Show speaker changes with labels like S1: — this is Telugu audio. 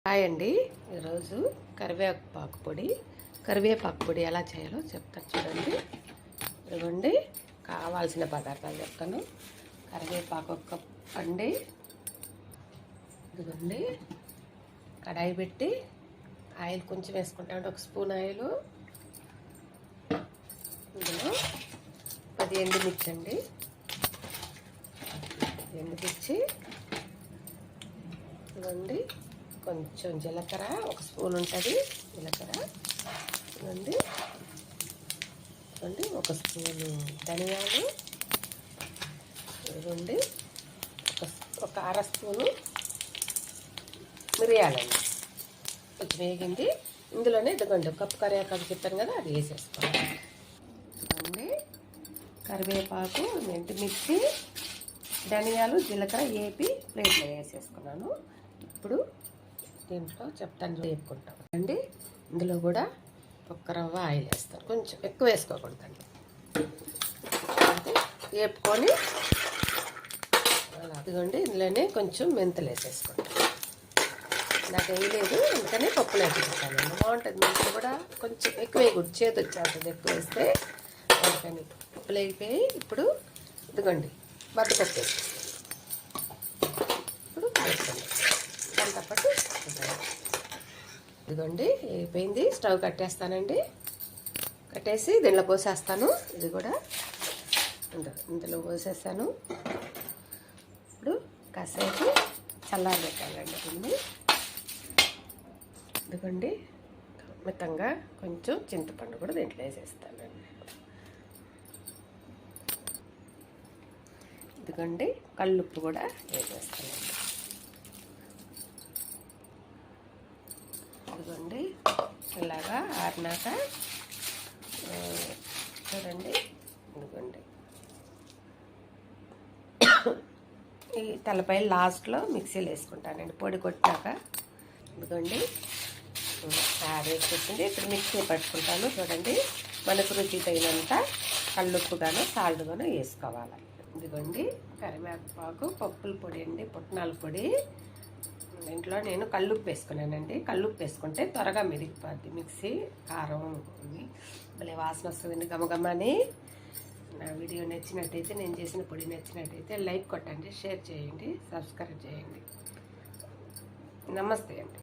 S1: హాయ్ అండి. ఈరోజు కరివేపాకు పొడి ఎలా చేయాలో చెప్తాను చూడండి. ఇదిగోండి కావాల్సిన పదార్థాలు చెప్తాను. కరివేపాకు ఒక కప్ అండి. ఇదిగోండి కడాయి పెట్టి ఆయిల్ కొంచెం వేసుకుంటామండి, 1 స్పూన్ ఆయిల్. ఇందులో 10 ఎండుమిర్చి అండి. ఎండుమిర్చి ఇదిగోండి, కొంచెం జీలకర్ర 1 స్పూన్ ఉంటుంది. జీలకర్ర ఇవ్వండి, 1 స్పూను ధనియాలు ఇవ్వండి, ఒక అర స్పూను మిరియాలండి. కొంచెం వేగింది. ఇందులోనే ఇదిగోండి కప్పు కరివేపాకు చెప్పాను కదా, అది వేసేసుకోవాలి. ఇవ్వండి కరివేపాకు, ఎండుమిర్చి, ధనియాలు, జీలకర్ర వేపి ప్లేట్లో వేసేసుకున్నాను. ఇప్పుడు దీంట్లో చెప్తాను వేపుకుంటాం అండి. ఇందులో కూడా 1 రవ్వ ఆయిల్ వేస్తాను, కొంచెం ఎక్కువ వేసుకోకూడదండి. వేపుకొని అదిగోండి ఇందులోనే కొంచెం మెంతులు వేసేసుకుంటాం. నాకు వేయలేదు, అందుకని పప్పులు వేసుకుంటాను. బాగుంటుంది. మెంతులు కూడా కొంచెం ఎక్కువ వేయకూడదు, చేతి వచ్చేస్తుంది ఎక్కువ వేస్తే. అందుకని పప్పులు వేగిపోయి ఇప్పుడు ఇదిగోండి బద్దపప్పు వేసి ఇప్పుడు వేసుకోండి. దాంతోపాటు ఇదిగోండి అయిపోయింది. స్టవ్ కట్టేస్తానండి. కట్టేసి దీనిలో పోసేస్తాను. ఇది కూడా ఇందులో పోసేస్తాను. ఇప్పుడు కాసేపు చల్లారబెట్టాలండి దీన్ని. ఇదిగోండి మితంగా కొంచెం చింతపండు కూడా దీంట్లో వేసేస్తానండి. ఇదిగోండి కల్లుప్పు కూడా వేసేస్తానండి. ఇదిగోండి ఇలాగా ఆరినాక చూడండి, ఇదిగోండి ఈ తలపై లాస్ట్లో మిక్సీలో వేసుకుంటానండి పొడి కొట్టాక. ఇదిగోండి వేసుకొచ్చింది. ఇప్పుడు మిక్సీ పట్టుకుంటాను. చూడండి మనకు రుచి తగినంత కల్లుప్పుగాను సాల్ట్గాను వేసుకోవాలి. ఇదిగోండి కరివేపాకు పప్పుల పొడి అండి, పుట్నాల పొడి. ఇంట్లో నేను కల్లుప్పు వేసుకున్నానండి. కల్లుప్పు వేసుకుంటే త్వరగా మెరిగిపోద్ది మిక్సీ. కారం భలే వాసన వస్తుందండి గమగమని. నా వీడియో నచ్చినట్టయితే, నేను చేసిన పొడి నచ్చినట్టయితే లైక్ కొట్టండి, షేర్ చేయండి, సబ్స్క్రైబ్ చేయండి. నమస్తే అండి.